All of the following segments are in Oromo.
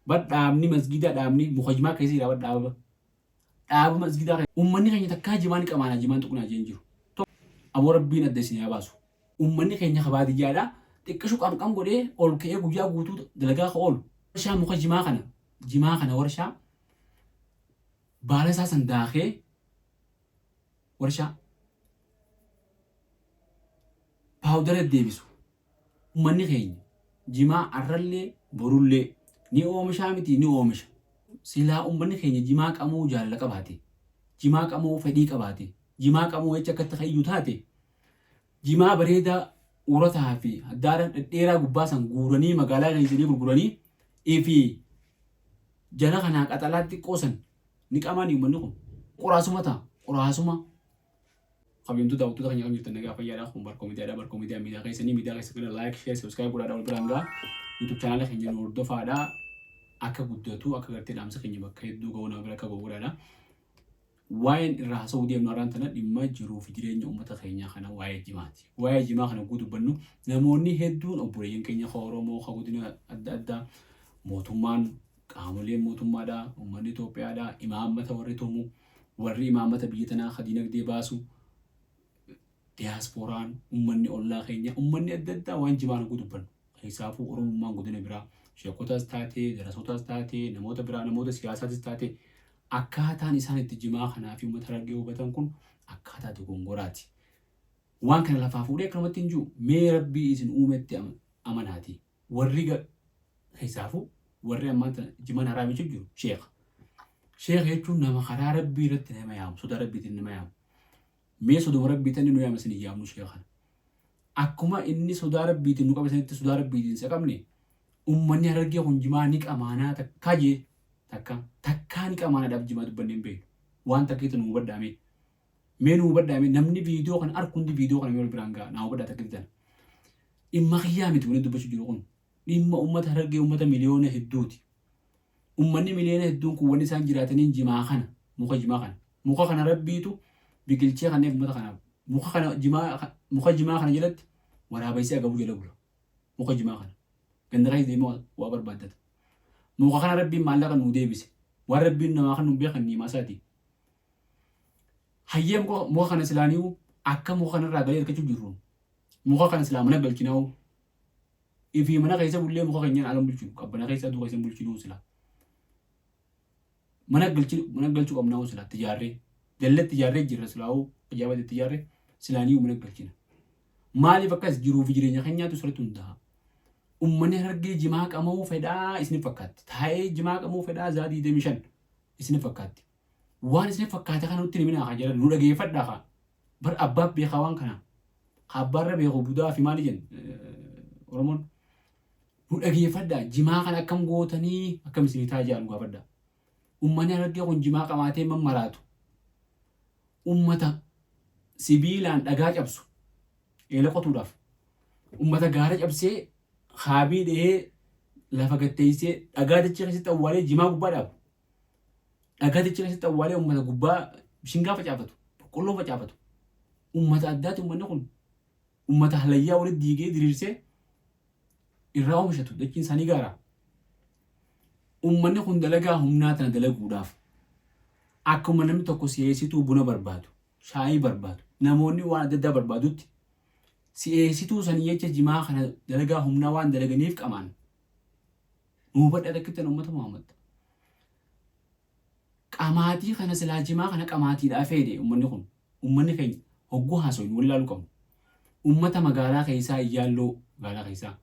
badhaabni masgiida dhaabni muka keessa jira dhaaba masgiida ummanni keenya takkaa jimaan qamaana jimaan tuqnaa jeen jiru ammoo rabbiin adda isin yaa baasu ummanni keenya kabaadiyyaadha xiqqishu qamqam godhee ol ka'ee guyyaa guutuu dalagaa ka oolu warshaa muka jimaa kana warshaa baala isaa san daakee warshaa paawudara deebisu ummanni keenya jimaa arrallee borullee ni oomishaa miti ni oomisha silaa ummanni keenya jimaa qamuu jaalala qabaate jimaa qamuu fedhii qabaate jimaa qamuu jecha akkatti kayyuu taate jimaa bareedaa urataa fi haddaara dhedheeraa gubbaa san guuranii magaalaa keessanii gurguranii fi jala kanaa qaxalaatti qoosan ni qamaan ummanni kun qoraasuma ta'a qoraasuma qabeemtu daawwattoota keenya kan jirtan nagaa fayyaadhaa kun barkoo miidiyaa miidiyaa keessanii miidiyaa keessa kana laayik sheer sabskiraayib godhaadhaa wal biraan ga'a yuutuub chaanaala keenya nu hordofaadhaa akka guddatu akka gartee dhaamsa keenya bakka hedduu ga'uunaa bira akka ga'uudhaadha. Waa'een irraa haasa'uu deemnu har'aan tana dhimma jiruu fi jireenya uummata keenyaa kana waa'ee jimaati. Waa'ee jimaa kana guutuu dubbannu namoonni hedduun obboleeyyan keenya ka Oromoo ka godina adda addaa mootummaan qaamoleen mootummaadhaa uummanni Itoophiyaadhaa imaammata warri tumu warri imaammata biyya tanaa ka dinagdee baasu diyaaspooraan uummanni ollaa keenya uummanni adda addaa waan jimaa kana guutuu dubbannu. Keessaafuu Oromummaan godina biraa sheekotaas taatee darasootaas taatee namoota biraa namoota siyaasaatis taatee akkaataan isaan itti jimaa kanaa fi uummata argee hubatan kun akkaataa dogongoraati. Waan kana lafaa fuudhee akkanumatti hin jiru mee rabbii isin uumetti amanaati. Warri keessaafuu warri ammaa jimaan haraamichu jiru sheeka. Sheeka jechuun nama karaa rabbii irratti nama yaamu sodaa rabbiitiin nama yaamu. Mee sodaa rabbiitiin nu yaama isin yaamnu sheekan. Akkuma inni sodaa rabbiitiin nu qabasanitti sodaa rabbiitiin isa qabne ummanni argee kun jimaa ni qamaanaa takkaa jee takkaa ni qamaanaadhaaf jimaa dubbanneen beeku waan takkeetti nu hubadhaame mee nu hubadhaame namni viidiyoo kana arkundi viidiyoo kana yoo biraan ga'a naa hubadhaa takkeetti tana dhimma kiyyaa miti wani dubbachuu jiru kun dhimma ummata argee ummata miliyoona hedduuti ummanni miliyoona hedduun kun wanni isaan jiraataniin jimaa kana muka kana rabbiitu biqilchee kanneef ummata kanaaf muka jimaa kana jalatti waraabaysee agabuu jala bula muka jimaa kana ganda kan deemaa waa barbaaddata. Muka kana rabbiin maallaqa nuu deebise. Waan rabbiin namaa kan nu beekan ni maasaati. Hayyee muka kana silaaniiwu akka muka kanarraa galee argachuu jirru. Muka kana silaa mana galchinaawu. Ifi mana keessa bullee muka keenyaan alam bulchinu. Qabbana keessa aduu keessa bulchinuu silaa. Mana galchuu qabnaawu silaa tijaarree. Dallatti tijaarree jirra silaa'uu ajaa'ibatti tijaarree silaaniiwu mana galchina. Maaliif akkas jiruu fi jireenya keenyaatu sirriitti hundaa'a. Ummanni argee jimaa qamuu fedhaa isin fakkaatti. Taa'ee jimaa qamuu fedhaa zaatii 25 isin fakkaatti. Waan isin fakkaate kana nutti himina haa jedhan nu dhageeffadhaa haa. Bar abbaaf beekaa waan kana. Abbaarra beeku budaa fi maali jennu Oromoon nu dhageeffadhaa jimaa kana akkam gootanii akkam isin taa'aa jiran gaafadhaa. Ummanni argee kun jimaa qamaatee mammaraatu. Ummata sibiilaan dhagaa cabsu eela qotuudhaaf. Ummata gaara cabsee khaabii dhahee lafa gatteessee dhagaa dachee keessatti awwaalee jimaa gubbaa dhaabu. Dhagaa dachee keessatti awwaalee uummata gubbaa shingaa facaafatu, boqqolloo facaafatu. Uummata addaati uummanni kun. Uummata halayyaa walitti diigee diriirsee irraa oomishatu dachiin isaanii gaara. Uummanni kun dalagaa humnaa tana dalaguudhaaf akkuma namni tokko si'eessituu buna barbaadu, shaayii barbaadu, namoonni waan adda addaa barbaadutti si'eessituu sanii jecha jimaa kana dalagaa humnaa waan dalaganiif qamaan. Nuu badhaa takkittan uummata Muhammad. Qamaatii kana silaa jimaa kana qamaatiidhaa feede uummanni kun. Uummanni keenya hogguu haasoin wal ilaaluu qabu. Uummata magaalaa keessaa iyyaaloo magaalaa keessaa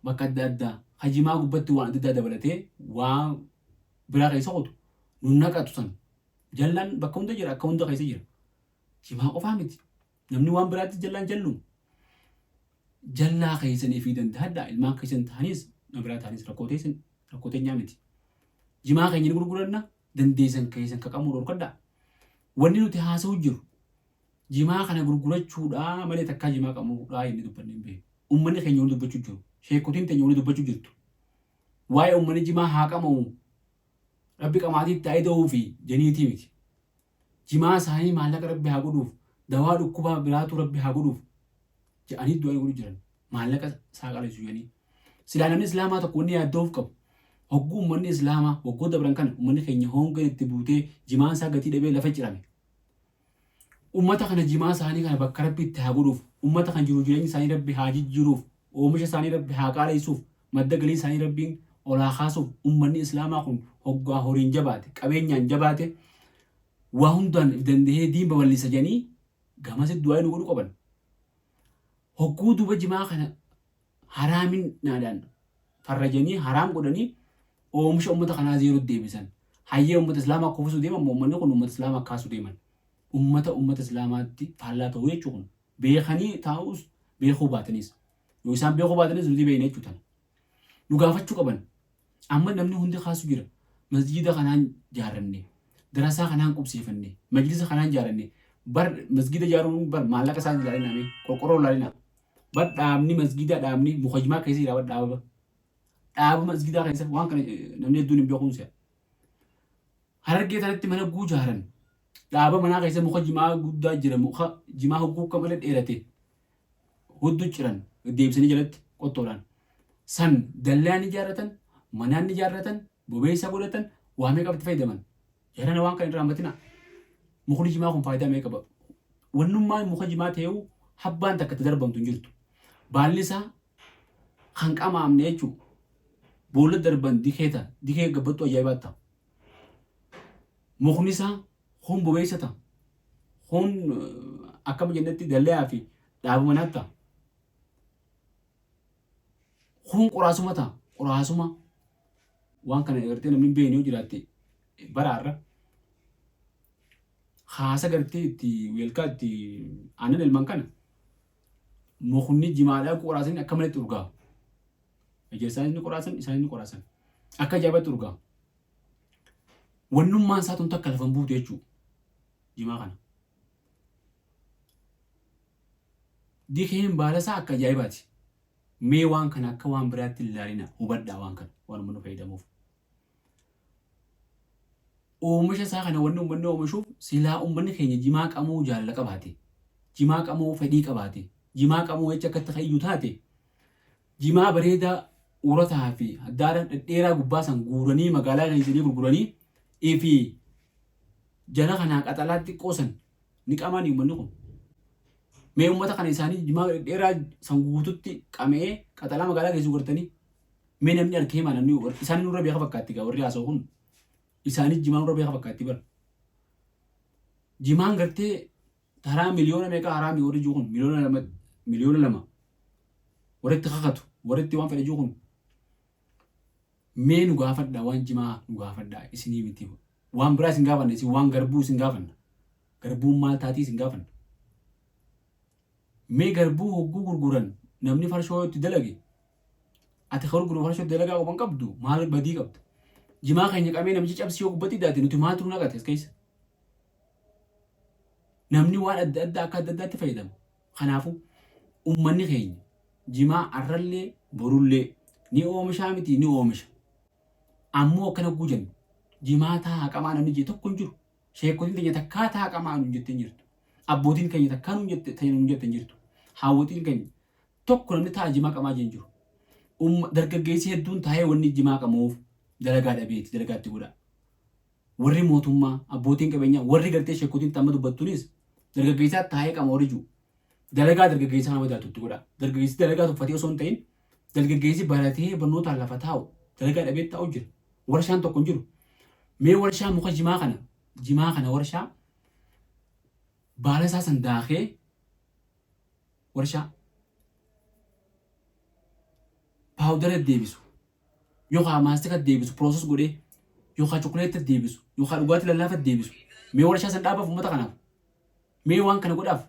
bakka adda addaa hajimaa gubbatti waan adda addaa dabalatee waan biraa keessa qotu nun naqatu san. Jallaan bakka hunda jira akka hunda keessa jira. Jimaa qofaa miti. Namni waan biraatti jallaan jallu. Jallaa keessanii fi danda'adhaa ilmaan keessan ta'anis biraa ta'anis rakkooteen nyaamiti. Jimaa keenya ni gurguranna dandeessan keessan kaqamuu dhorkadhaa. Wanni nuti haasa'u jiru jimaa kana gurgurachuudhaa malee takkaa jimaa qamuudhaa inni dubbanneen beeku. Uummanni keenya wali dubbachuu jiru. Sheekotiin teenya wali dubbachuu jirtu. Waa'ee uummanni jimaa haa qamamu. Rabbi qamaatii taa'ee da'uu fi janiitii miti. Jimaa isaanii maallaqa rabbi haa godhuuf dawaa dhukkubaa biraatu rabbi haa godhuuf jedhanii du'aa godhu jiran maallaqa saaqaleessu jedhanii. Silaa namni islaamaa tokko inni yaaddoof qabu hogguu ummanni islaamaa waggoota dabran kana ummanni keenya honga itti buutee jimaan isaa gatii dhabee lafa cirame. Ummata kana jimaa isaanii kana bakka rabbi itti haa godhuuf, ummata kan jiru jireenya isaanii rabbi haa jijjiiruuf, oomisha isaanii rabbi haa qaalessuuf, madda galii isaanii rabbiin olaa kaasuuf ummanni islaamaa kun hoggaa horiin jabaate, qabeenyaan jabaate, waa hundaan dandahee diin babal'isa jedhanii gamasitti du'aa nu godhu qaban. Hogguu duba jimaa kana haraamin naadhaan farrajanii haraam godhanii oomisha ummata kanaa zeeroo deebisan. Hayyee ummata islaamaa kuffisuu deeman ummanni kun ummata islaamaa kaasuu deeman. Ummata islaamaatti faallaa ta'uu jechuun beekanii taa'us beekuu baatanis. Yoo isaan beekuu baatanis nuti beekne jechuudha. Nu gaafachuu qaban. Amma namni hundi kaasu jira. Masjida kanaan jaaranne, darasaa kanaan qubsiifanne, majlisa kanaan jaaranne. Bar masjida jaaruun bar maallaqa isaan ilaaliname, qorqorroo ilaalina. Bar dhaabni masjida dhaabni mukajimaa keessa jira bar dhaaba. Dhaaba masjidaa keessa waan kana namni hedduun hin beekumsa. Harargee tanatti mana guu jaaran. Dhaaba manaa keessa muka jimaa guddaa jira, muka jimaa hogguu akka malee dheerate. Hudduu ciran deebisanii jalatti qottoodhaan. San dallaan ijaarratan, manaan ijaarratan, bobeessa godhatan, waa meeqa itti fayyadaman. Jarana waan kana irraa hambatina. Mukni jimaa kun faayidaa meeqa qaba? Wannummaan muka jimaa ta'uu habbaan takka itti darbamtu hin jirtu. Baalli isaa kan qamaamne jechuudha. Boolla darban dikee gabbattu ajaa'ibaa ta'a. Mukni isaa kun bobeessa ta'a. Kun akkama jennetti dallee fi dhaaba manaa ta'a. Kun qoraasuma ta'a. Qoraasuma waan kana agartee namni beekne yoo jiraatte baraarra haasa gartee itti weelkaa itti aannan elman kana mukni jimaadhaa qoraasanii akka malatti urgaa. Ija isaanii qoraasan, isaanii qoraasan. Akka ajaa'ibatti urgaa. Wannummaan isaa tun takka lafan buutu jechuudha. Jimaa kana. Dikeen baala isaa akka ajaa'ibaati. Mee waan kana akka waan biraatti ilaalina hubadhaa waan kana waan uummanni fayyadamuuf. Oomisha isaa kana wanni uummanni oomishuuf silaa uummanni keenya jimaa qamuu jaalala qabaate, jimaa qamuu fedhii qabaate, jimaa qamuu jecha akka itti fayyuu taate, jimaa bareedaa urataa fi addaadha dhedheeraa gubbaa san guuranii magaalaa keessanii gurguranii fi jala kanaa qaxalaatti qoosan ni qamaan uummanni kun. Mee uummata kana isaanii jimaa dhedheeraa san guututti qamee qaxalaa magaalaa keessi gurgurtanii mee namni harkee maa namni isaanii nurra beeka fakkaatti gaa warri haasa'u kun isaanii jimaa nurra beeka fakkaatti bara. Jimaan gartee taraa miliyoona meeqa haraami warri jiru kun miliyoona lama warritti kakatu warritti waan fedhe jiru kun. Mee nu gaafadhaa waan jimaa nu gaafadhaa isinii miti waan biraa isin gaafanna isin waan garbuu isin gaafanna garbuun maal taatii isin gaafanna. Mee garbuu hogguu gurguran namni farshoo itti dalage ati gurguru farshoo dalagaa qaban qabdu maal badii qabda. Jimaa keenya qabee namichi cabsii yoo gubbatti daate nuti maatu naqate as keessa. Namni waan adda addaa akka adda addaatti fayyadamu. Kanaafuu uummanni keenya jimaa arrallee borullee ni oomishaa miti ni oomisha. Ammoo akkana guujan jimaa taa qamaa namni jee tokko hin jiru. Sheekotiin keenya takkaa taa qamaa nu jettee jirtu. Abbootiin keenya takkaa nu jettee jirtu. Haawwatiin keenya tokko namni taa jimaa qamaa jeen jiru. Dargaggeessi hedduun taa'ee wanni jimaa qamuuf dalagaa dhabeeti dalagaatti godha. Warri mootummaa abbootiin qabeenyaa warri gartee sheekotiin tamma dubbattuunis dargaggeessaa taa'ee qama warri jiru. Dalagaa dargaggeessaa nama daatutti godha. Dargaggeessi dalagaa tuffatee osoo hin ta'in dargaggeessi baratee barnootaan lafa taa'u dalagaa dhabee taa'u jira. Warshaan tokko hin jiru. Mee warshaa muka jimaa kana warshaa baala isaa san daakee warshaa paawudara deebisu yookaan maastika deebisu pirooses godhee yookaan chokoleetta deebisu yookaan dhugaatii lallaafaa deebisu mee warshaa san dhaabaaf uummata kanaaf mee waan kana godhaaf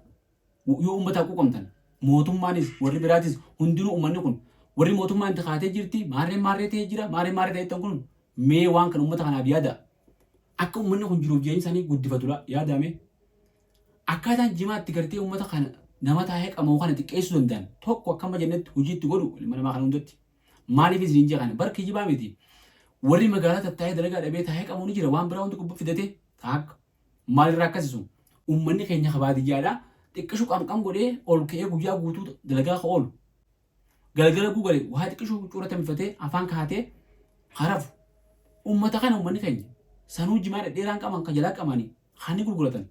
yoo uummata quuqamtan mootummaanis warri biraatis hundinuu uummanni kun warri mootummaan itti kaatee jirti maarree ta'ee jira maarree ta'e kun mee waan kana uummata kanaaf yaada akka uummanni kun jiruuf jireenya isaanii guddifatudha yaadame akkaataan jimaatti gartee uummata kana nama taa'ee qamoo kana xiqqeessuu danda'an tokko akkama jennetti hojiitti godhu ilma namaa kana hundatti maaliif isin jee kana barki jibaa miti warri magaalaa tattaa'ee dalagaa dhabee taa'ee qamoo ni jira waan biraa hundi gubbaa fidatee taa'akka maalirraa akkasisu uummanni keenya kabaadiyyaadhaa xiqqishu qamqam godhee ol ka'ee guyyaa guutuu dalagaa ka oolu galgala guugale waa xiqqishu cuura tamfatee afaan kaatee خرف أمتا كان أمني كني سانو جماعة ديران كمان كجلا كماني خاني كل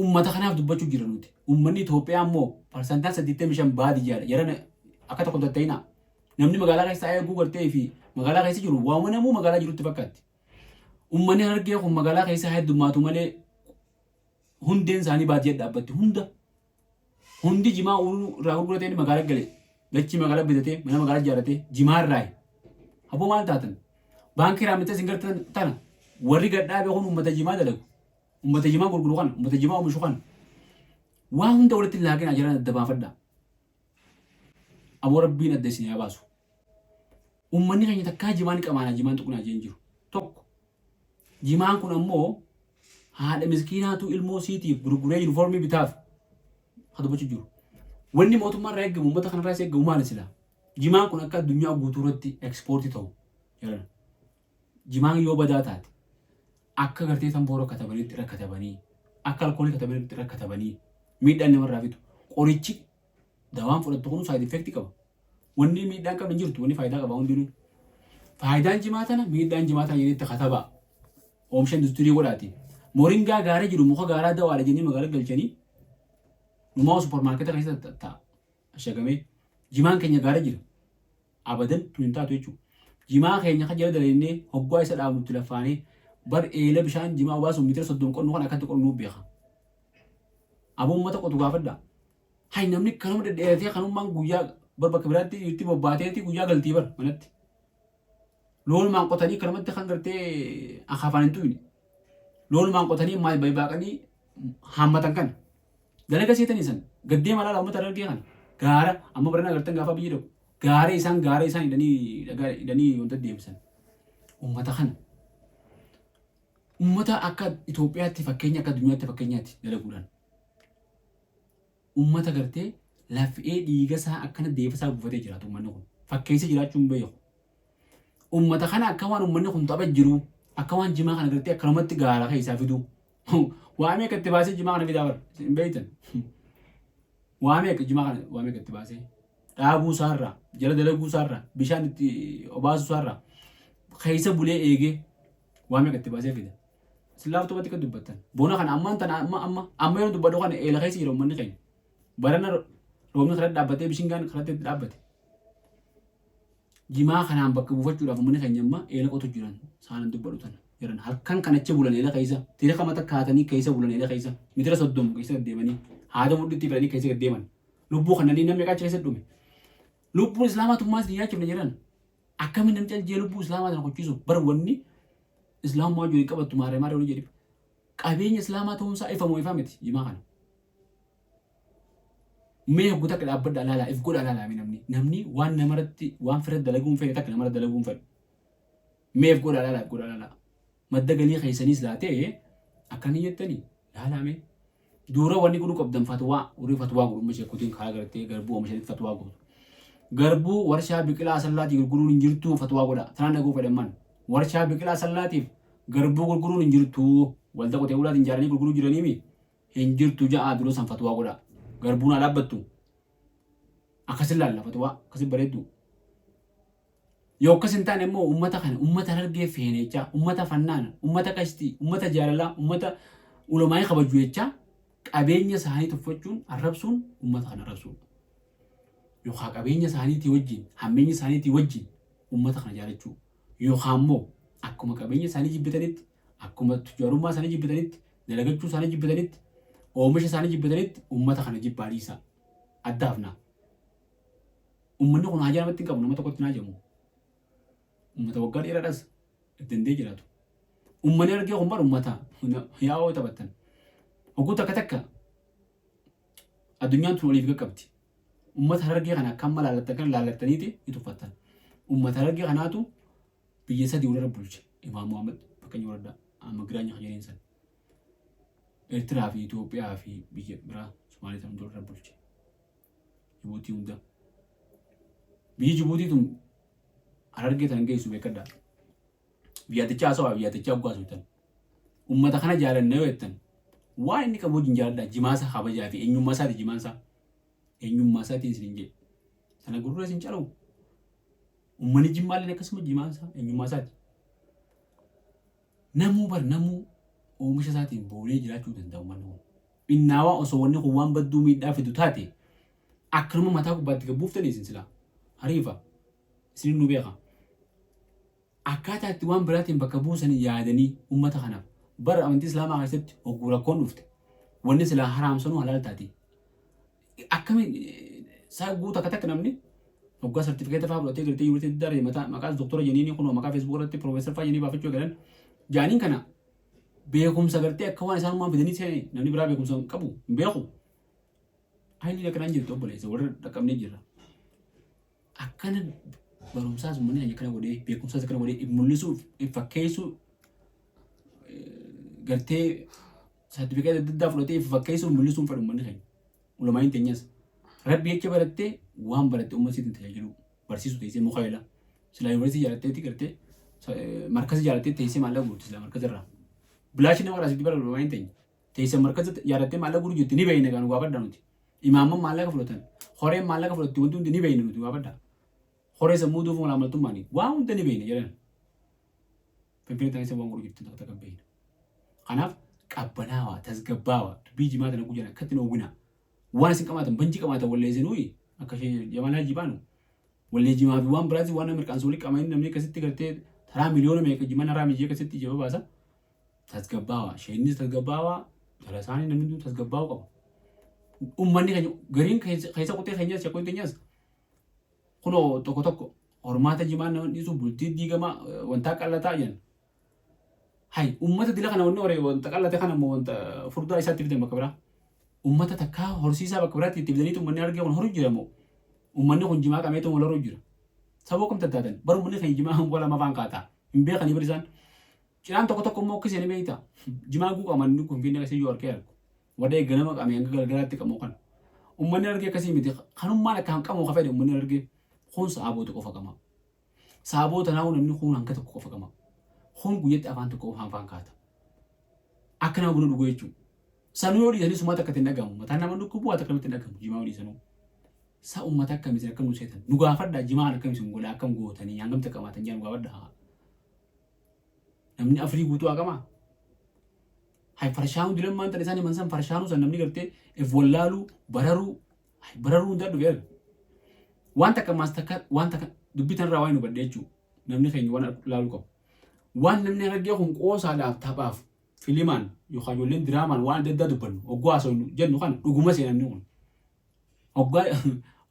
ummata kanaaf dubbachuu jira nuti ummanni Itoophiyaa ammoo parsantaan 85 baadiyyaadha yerana akka tokko tatta'ina namni magaalaa keessa eeguu gartee fi magaalaa keessa jiru waamuu namuu magaalaa jirutti fakkaatti ummanni Harargee kun magaalaa keessa heddummaatu malee hundeen isaanii baadiyyaa dhaabbatti hundi jimaa irraa gurguratee magaalaa galee dachii magaalaa bitatee mana magaalaa ijaarratee jimaa irraa haboo maal taatan baankii raamtee singartan tana warri gadhaabee kun ummata jimaa dalagu ummata jimaa gurguru kan ummata jimaa oomishu kan waan hunda walitti laaqina jiran adda baafadha aboo rabbiin adda isin yaa baasu ummanni keenya takkaa jimaan qamaana jimaan tuqunaa jeen jiru tokko jimaan kun ammoo haadha miskiinaatu ilmoo siitiif gurguree yuunifoormii bitaaf hadubachu jiru wanni mootummaan irraa eeggamu ummata kanarraa is eeggamu maal sila jimaan kun akka addunyaa guutuu irratti ekspoortii ta'u jedhan jimaan yoo badaa taate akka gartee tamboora katabanitti rakkatabanii akka alkoolii katabanitti rakkatabanii miidhaan namarraa fitu qorichi dawaan fudhattu kun side effect qaba wanni miidhaan qabna jirtu wanni faayidaa qaba hundinuu faayidaan jimaa tana miidhaan jimaa tana jedhee kataba oomisha industirii godhaati moringaa gaarii jiru muka gaaraa dawaala jennee magaalaa galchanii numaa supermarkeeta keessa ta'a ashagamee jimaan keenya gaarii jira abadan tun taatu jechuudha jimaa keenya kan jala dalennee hoggaa isa dhaabutti lafaanee bar eela bishaan jimaa waasu mitira 30 qonnu kan akkatti qonnu beeka aboo ummata qotu gaafadha hay namni kanuma deddeeratee kanummaan guyyaa bar bakka biraatti itti bobbaateeti guyyaa galtii bar manatti loolumaan qotanii kanumatti kan gartee akaafaan hin tuyne loolumaan qotanii maal baaqanii haammatan kan dalaga seetanii san gaddee malaa ummata Harargee kan gaara amma barana gartan gaafa biyyi dhabu gaara isaan hidhanii wanta deebisan ummata kana ummata akka Itoophiyaatti fakkeenya akka addunyaatti fakkeenyaatti dalaguudhaan ummata gartee lafee dhiiga isaa akkana deebisaa buufatee jiraatu ummanni kun fakkeessa jiraachuu hin beeku ummata kana akka waan ummanni kun tapha jiru akka waan jimaa kana gartee akkanumatti gaara keessaa fidu waamee akka itti baasee jimaa kana fidaa bara hin beektan waamee akka jimaa kana waamee akka itti baasee dhaabuu isaarraa jala dalaguu isaarraa bishaan itti obaasuu isaarraa keessa bulee eegee waamee akka itti baasee fida silaaftu batti kan dubbatan bona kana ammaan tana amma yoo dubbadhu kana eela keessa jira ummanni keenya barana roobni karaa dhaabbatee bishingaan karaatti dhaabbate jimaa kanaan bakka buufachuudhaaf ummanni keenya amma eela qotu jiran saanan dubbadhu tana jiran halkan kanacha bulan eela keessa tira kamata kaatanii keessa bulan eela keessa mitira 30 keessa deemanii haada mudhitti fidanii keessa deeman lubbuu kananii namni qaacha keessa dhume lubbuun islaamaatummaas diyaachuuf jiran akkamiin namni caljee lubbuu islaamaa tana qochiisu bar wanni islaamummaa jiru qabattu maaree olii jedhe qabeenya islaamaa ta'uunsaa ifamoo ifaa miti jimaa kana mee hogguta akka dhaabbadha alaalaa if godha alaalaa namni waan namarratti waan fira dalaguun fedhe takka namarra dalaguun fedhe mee if godha alaalaa madda galii keessaniis laatee akkanii jettanii laalame dura wanni kun qabdan fatwaa gurumma sheekutiin karaa gartee garbuu oomishanitti fatwaa godhu garbuu warshaa biqilaa sallaati gurguruun hin jirtu fatwaa godha tanaan dhaguu fedhamman warshaa biqilaa sallaatiif garbuu gurguruun hin jirtu walda qotee bulaatiin jaaranii gurguruu jiraniimi hin jirtu ja'a dura san fatwaa godha garbuun haa dhaabbattu akkasin laalla fatwaa akkasin bareeddu yoo akkasin taane immoo ummata kana ummata Harargee feenechaa ummata fannaana ummata qashtii ummata jaalalaa ummata ulamaa kabajuu jechaa qabeenya isaanii tuffachuun arrabsuun ummata kana arrabsuun yookaan qabeenya isaaniitii wajjin hammeenya isaaniitii wajjin ummata kana jaalachuu yookaan immoo akkuma qabeenya isaanii jibbitanitti akkuma tujaarummaa isaanii jibbitanitti dalagachuu isaanii jibbitanitti oomisha isaanii jibbitanitti ummata kana jibbaadhiisa addaafna ummanni kun haajaa namatti hin qabu nama tokkotti naa jedhamu ummata waggaa dheeraadhaas dandee jiraatu ummanni Harargee kun bar ummata yaa'oo taphattan hogguu takka addunyaan tun oliif qaqqabdi ummata Harargee kana akkam laalattaniiti ituffattan ummata Harargee kanaatu biyya sadii warra bulche Imaam Muhammad fakkeenya warra amma giraanya hajaniin san Eertiraa fi Itoophiyaa fi biyya biraa Somaalii tan warra bulche Jibuutii hunda biyyi Jibuutii tun Harargee tan geessu beekadha biyyattichaa haasawaa biyyattichaa hoggaasuu tan ummata kana jaalanna yoo jettan waan inni qabu wajjin jaaladha jimaasa kabajaa fi eenyummaa isaatiin isin jedhe sana gurgura isin calawu Uummanni jimmaallee akkasuma jimaan isaa eenyummaa isaati. Namuu oomisha isaatiin boolee jiraachuu danda'a uummanni kun. Innaawaa osoo wanni kun waan badduu miidhaa fidu taate akkanuma mataa gubbaatti gabbuuftanii isin silaa hariifa isin nu beeka. Akkaataa itti waan biraatiin bakka buusanii yaadanii uummata kanaaf bara amantii islaamaa keessatti hogguu rakkoon dhufte wanni silaa haraamsanuu halaal taati. Akkamiin saa guutuu akka takka namni hoggaa sartifikeeta fa'aa fudhatee galtee yuunivarsiitii daree maqaa doktora jeniinii kun maqaa feesbuuk irratti piroofeesar fa'aa jenii baafachuu galan jaaniin kana beekumsa gartee akka waan isaan uumaan fidanii seenanii namni biraa beekumsa qabu hin beeku. Haayilii akkanaan jirtu obboleessa warra dhaqqabnee jirra. Akkana barumsaas uummanni hanya kana godhee beekumsaas akkana godhee mul'isuuf fakkeessuu gartee sartifikeeta adda addaa fudhatee fakkeessuuf mul'isuuf fedhu uummanni keenya. Ulamaa hin teenyas. Rabbi jecha barattee waan barattee uummatiin tajaajilu barsiisu teessee muka eela. Silaa yuunivarsiitii jaalatteetti gartee markaza jaalattee teessee maallaqa guutu silaa markaza irraa. Bilaashii nama raasitti bara ulamaa hin teenye. Teessee markaza jaalattee maallaqa guutu jirti ni beeyne kan waa baddaa nuti. Imaamman maallaqa fudhatan. Horeen maallaqa fudhatti wanti hundi ni beeyne nuti waa baddaa. Horee sammuu duufu malaamaltummaanii waan hunda ni beeyne jedhan. Finfinnee taasisa waan godhu jirti takka kan beeyne. Kanaaf qabbanaawaa tasgabbaawaa dubbii jimaa kana guyyaan akkatti na ogunaa. Waan isin qabaatan banji qabaatan wallee isinuu akka ishee jamalaa jibaanu wallee jimaa fi waan biraati waan Ameerikaan soolii qabaanii namni akkasitti gartee taraa miliyoona meeqa jiman haraa mijee akkasitti jaba baasa tasgabbaawaa isheenis tasgabbaawaa dhala isaanii namni tasgabbaawaa qaba. Uummanni keenya gariin keessa qotee keenyas shakkoo keenyas kunoo tokko hormaata jimaa nama dhiisu bultii diigamaa wanta qallataa jedhan. Hai uummata dila kana wanni waree wanta qallatee kana immoo wanta furdaa isaatti fidan bakka biraa. Ummata takka horsiisaa bakka biraatti itti fidaniitu uummanni argee kun horu jira moo uummanni kun jimaa qameetu wal horu jira saboo kam tattaatan bara uummanni kan jimaa hin gola mafaan kaataa hin beekanii birisaan cinaan tokko immoo akkasii ni beekta jimaa guu qaban kun Finfinnee akkasii yoo argee argu wadee ganama qabee hanga galgalaatti qabu kan uummanni argee akkasii miti kanummaan akka hanqamu ka fedhe uummanni argee kun saabootu qofa qaba saaboota naa'u namni kun hanga tokko qofa qaba kun guyyaatti afaan tokko afaan kaata akka nama buna dhuguu jechuudha. Sanuu yoo dhiisanii sumaata akka ittiin dhagahamu mataan nama dhukkubuu akka ittiin dhagahamu jimaa dhiisanuu. Saa uummata akkamitti akka nu seetan nu gaafadhaa jimaan akkamitti nu godhaa akkam gootanii hangamta qabaatan jaan nu gaafadhaa. Namni afurii guutuu haqamaa. Hai farshaanuu dilammaan ta'e isaanii mansan farshaanuu san namni gartee if wallaaluu bararuu hundaa dhufeera. Waan takka maas takka waan takka dubbitan irraa waan nu badde jechuudha namni keenya waan ilaaluu qabu. Waan namni argee kun qoosaadhaaf taphaaf filimaan yookaan ijoolleen diraamaan waan adda addaa dubbannu oggaa osoo jennu kana dhuguma seenamni kun. Oggaa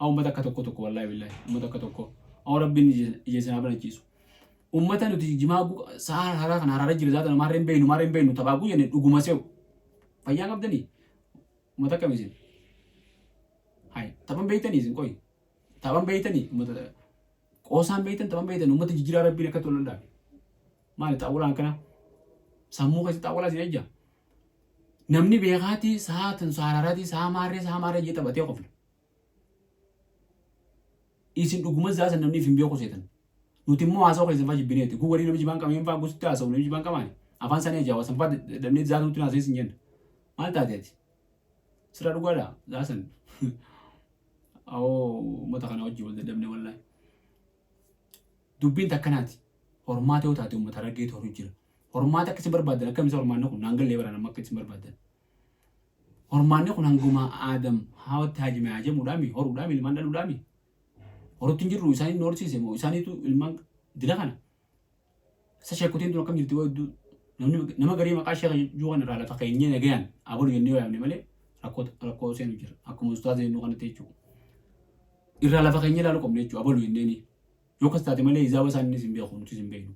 uummata akka tokko wallaahi billaahi uummata akka tokko rabbiin ija sanaa banachiisu. Uummata nuti jimaa sa'a haraa kana haraara jira zaata maarreen beeynu taphaagu jenne dhuguma se'u. Fayyaa qabdanii uummata akkamiisin. Hai taphan beeytanii isin qoyi taphan beeytanii uummata qoosaan beeytan taphan beeytan uummata jijjiiraa rabbiin akka tolu danda'e. Maali xaawulaan kana sammuu keessatti xaawulaa isin ejja. Namni beekaatii sa'a haraaraatii sa'a maarree jee taphatee qofle. Isin dhuguma zaasan namni hin beeku seetan. Nuti immoo haasawaa keessan fa'aa jibbineeti. Kun walii namni jibaan qabeen fa'aa gosotti haasawuu namni jibaan qabaani. Afaan isaanii ajaa'iba san fa'aa damnee zaatuutti naasee isin jenna. Maal taateeti? Sirra dhugaadhaa zaasan. Awoo uummata kana wajjin wal dadhabne wallaahi. Dubbiin takkanaati. Hormaata yoo taate uummata raggeetu horuu jira. Hormaata akkasii barbaadan akkamisa hormaanni kun naangallee baran amma akkasii barbaadan. Hormaanni kun hanguma aadam haawatti haajime haajamuudhaami horuudhaami ilmaan dhaluudhaami. Horuutti hin jirru isaanii horsiise moo isaaniitu ilmaan dila kana. Isa sheekutiin tun akkam jirti waa hedduu nama garii maqaa ishee juuqan irraa lafa keenyee nagayaan abolu jennee yoo yaamne malee rakkoo seenu jira. Akkuma ustaaza jennuu kanatti jechuudha. Irraa lafa keenyee ilaaluu qabne jechuudha abolu jenneeni. Yoo kas taate malee izaaba isaanii hin beeku nuti hin beeknu.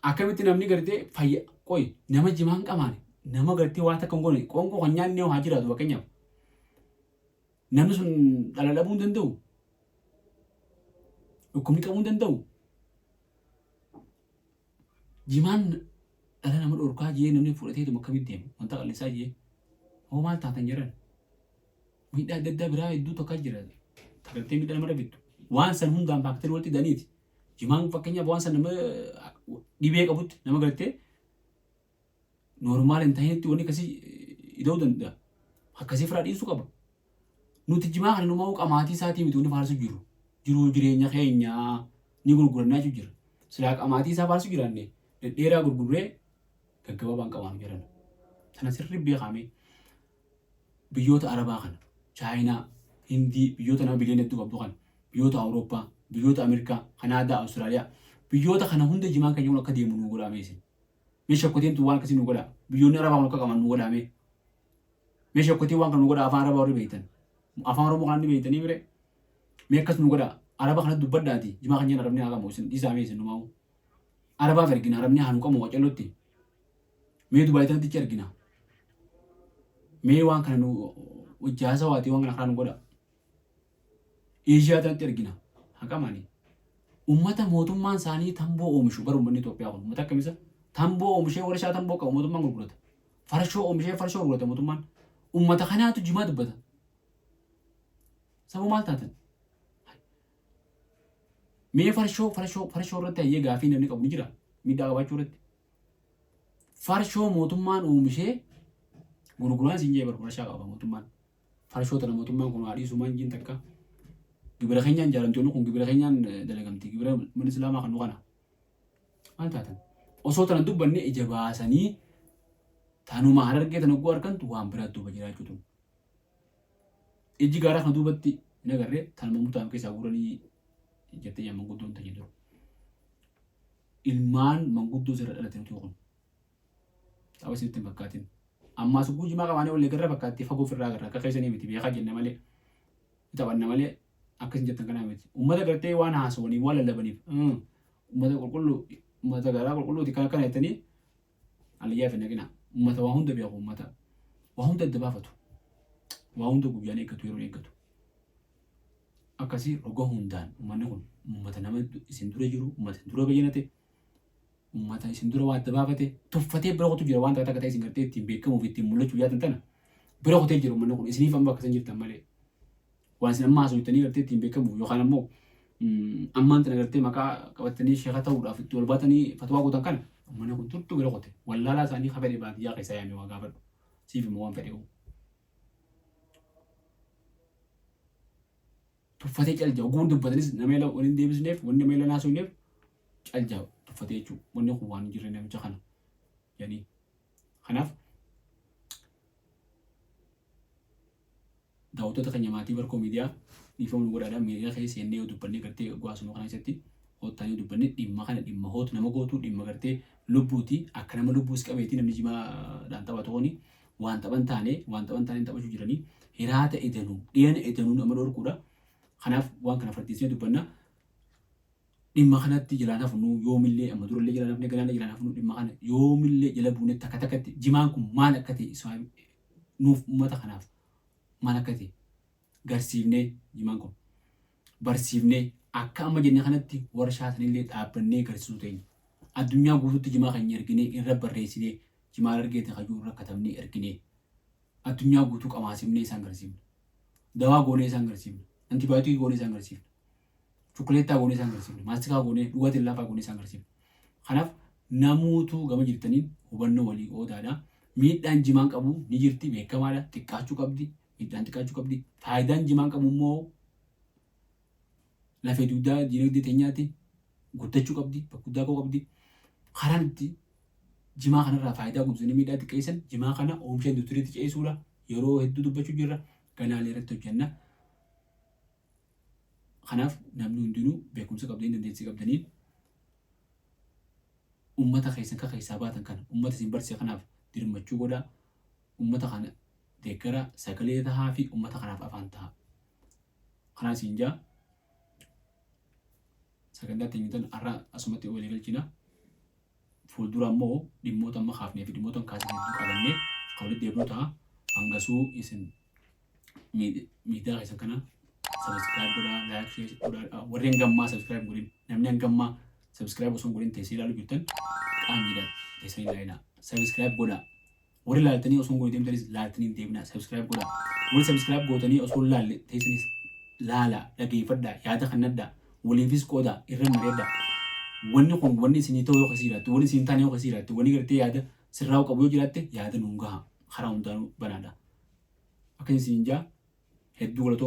Akkamitti namni gartee fayya qoyi nama jimaan qabaane nama gartee waa takka hin goone qoonqoo kan nyaanne haa jiraatu fakkeenyaaf. Namni sun dhala dhabuu hin danda'u. Dhukkubni qabuu hin danda'u. Jimaan dhala nama dhorkaa jee namni fudhateetu akkamitti deema wanta qallisaa jee hoo maal taatan jiran. Miidhaa adda addaa biraa hedduu tokko jira. Tagaltee miidhaa nama rabbitu. Waan san hundaan baakterii walitti hidhaniiti. Jimaan fakkeenyaaf waan san nama dhibee qabutti nama gartee normaal hin ta'inetti wanni akkasii hidhuu danda'a. Akkasii firaa dhiisuu qaba. Nuti jimaa kana numaa qamaatii isaatii miti wanni faarsu jiru. jiruu jireenya keenyaa ni gurgurannaa jira. Silaa qamaatii isaa baasuu jiraanne dheeraa gurgurree gaggabaabaan qabaanu jiran. Sana sirrii beekame biyyoota Arabaa kana, Chaayinaa, Hindii, biyyoota nama biliyoona hedduu qabdu kana, biyyoota Awurooppaa, biyyoota Ameerikaa, Kanaadaa, Awustiraaliyaa, biyyoota kana hunda jimaan kan akka deemu nu godhame isin. Meeshaa koteen waan akkasii nu godha. Biyyoonni Arabaa akka qaban nu godhame. Meeshaa koteen waan kan nu godha afaan Arabaa warri beektan. Afaan Oromoo kan inni beektanii bire. Mee akkas nu godha. Arabaa kana dubbaddaati. Jimaa kan Arabni haa qabu isin dhiisaa mee isin numaa'u. Arabaaf ergina Arabni haa nu qabu wacallotti. Mee Dubaayii tichi ergina. Mee waan kana nu ijaasa waatii waan kana karaa nu godha. Eeshiyaa tanatti ergina. Haa qabani. Ummata mootummaan isaanii tamboo oomishu garuu uummanni Itoophiyaa kun uummata akkamisa tamboo oomishee warshaa tamboo qabu mootummaan gurgurata. Farshoo oomishee farshoo gurgurata mootummaan. Ummata kanaatu jimaa dubbata. Sabuu maal taatan? Mee farshoo irratti hayyee gaafii namni qabu ni jira. Miidhaa qabaachuu irratti. Farshoo mootummaan oomishee gurguraan siin jee bara warshaa qaba mootummaan. Farshoo tana mootummaan kun haadhii sumaan jiin takka. Gibira keenyaan jaaramtoonni kun gibira keenyaan dalagamti. Gibira mana Islaamaa kan nu kana. Maal taatan? Osoo tana dubbanne ija baasanii tanuma Harargee tana oguu harkantu waan biraatti duuba jiraachuutu. Iji gaaraa kana duubatti hin agarree tanuma murtaa'an keessaa guuranii jettee yaa manguddoon ta'e jiru. Ilmaan manguddoo sirra dhalate nuti kun. Tapha isinitti hin fakkaatin. Ammaas oguu jimaa qabaanee ollee garra fakkaatti fagoo ofirraa agarra akka keessanii miti beekaa jenna malee. Taphanna malee akkas hin jettan kanaa miti. Uummata gartee waan haasawanii waan lallabaniif. Uummata qulqulluu ummata garaa qulqulluuti kan akkana jettanii aliyyaa fi naqina. Ummata waa hunda beeku ummata waa hunda adda baafatu. Waa hunda guyyaan eeggatu yeroo eeggatu. Akkasii roga hundaan uummanni kun ummata nama isin dura jiru ummata isin dura bayyanate ummata isin dura waa adda baafate tuffatee bira qotu jira waan takka takka ta'e isin gartee ittiin beekamuuf ittiin mul'achuu yaatan tana bira qotee jira uummanni kun isiniif amma akkasan jirtan malee waan isin amma haasawuttanii gartee ittiin beekamuuf yookaan ammoo ammaan tana gartee maqaa qabatanii sheeka ta'uudhaaf itti wal baatanii fatwaa gootan kana uummanni kun tuttu bira qote wallaalaa isaanii hafedhe baadiyyaa keessaa yaame waa gaafadhu siif immoo waan fedhe tuffatee calja oguun dubbatanis namee waliin deebisneef wanni namee lanaasuuneef calja tuffatee jechuudha wanni kun waan jirre namicha kana yani kanaaf daawwattoota keenya maatii barkoo miidiyaa dhiifamuun godhaadhaan miidiyaa keessa seennee yoo dubbannee gartee go'aasuma kana keessatti hootanii dubbannee dhimma kana dhimma hootu nama gootu dhimma gartee lubbuuti akka nama lubbuus qabeetii namni jimaadhaan taphatu kuni waan taphan taane taphachuu jiranii hiraata edanuu dhiyana edanuu nama dhorkuudha. Kanaaf waan kana fardiisnee dubbanna dhimma kanatti jalaan hafnu yoomillee amma durallee jalaan hafne galaana jalaan hafnu dhimma kana yoomillee jala buune takka takkatti jimaan kun maal akka ta'e nuuf uummata kanaaf maal akka ta'e garsiifnee jimaan kun barsiifnee akka amma jenne kanatti warshaa sanillee dhaabbannee garsiisuu teenya addunyaa guutuutti jimaa keenya erginee irra barreessinee jimaa argeete hajuu irra katabnee erginee addunyaa guutuu qamaasifnee isaan garsiifne dawaa goonee isaan garsiifne antibiyootikii goonee isaan garsiifne chokoleettaa goonee isaan garsiifne maastikaa goonee dhugaatii laafaa goonee isaan garsiifne. Kanaaf namuutuu gama jirtaniin hubannoo walii qoodaadha. Miidhaan jimaan qabu ni jirti beekamaadha xiqqaachuu qabdi miidhaan xiqqaachuu qabdi faayidaan jimaan qabu immoo lafee dugdaa diinagdee teenyaatti guddachuu qabdi guddaa koo qabdi karaan itti jimaa kanarraa faayidaa guddisanii miidhaa xiqqeessan jimaa kana oomisha industiriitti ceessuudha yeroo hedduu dubbachuu jirra ganaalee irratti hojjenna. Kanaaf namni hundinuu beekumsa qabdanii dandeettii qabdaniin uummata keessan kan keessaa baatan kana uummata isin barsiise kanaaf dirmachuu godhaa uummata kana deeggara sagalee tahaa fi uummata kanaaf afaan tahaa. Kanaa isin jaa sagantaa teenyuutan har'a asumatti walii galchina. Fuuldura immoo dhimmoota amma kaafnee fi dhimmoota kaasee hedduu qabannee kan walitti deebi'u ta'a. Hangasuu isin miidiyaa keessan kana subscribe godhaa, like, share godhaa. Warreen gammaa subscribe godhin namni hangammaa subscribe osoo godhin teessee ilaaluu jirtan qaanyiidhaan teessee ilaalina. Subscribe godhaa. Warri laaltanii osoo godhin deemtanis laaltanii deebina. Subscribe godhaa. Warri subscribe gootanii osoo laalle teessanis laalaa dhageeffadhaa yaada kannaddaa waliifis qoodaa irra mareeddaa. Wanni kun wanni isinii ta'uu yoo kasiiraatti wanni isin taane yoo kasiiraatti wanni gartee yaada sirraa qabu yoo jiraatte yaada nuun gaha karaa hundaanuu banaadha. Akka isin jaa hedduu galatoo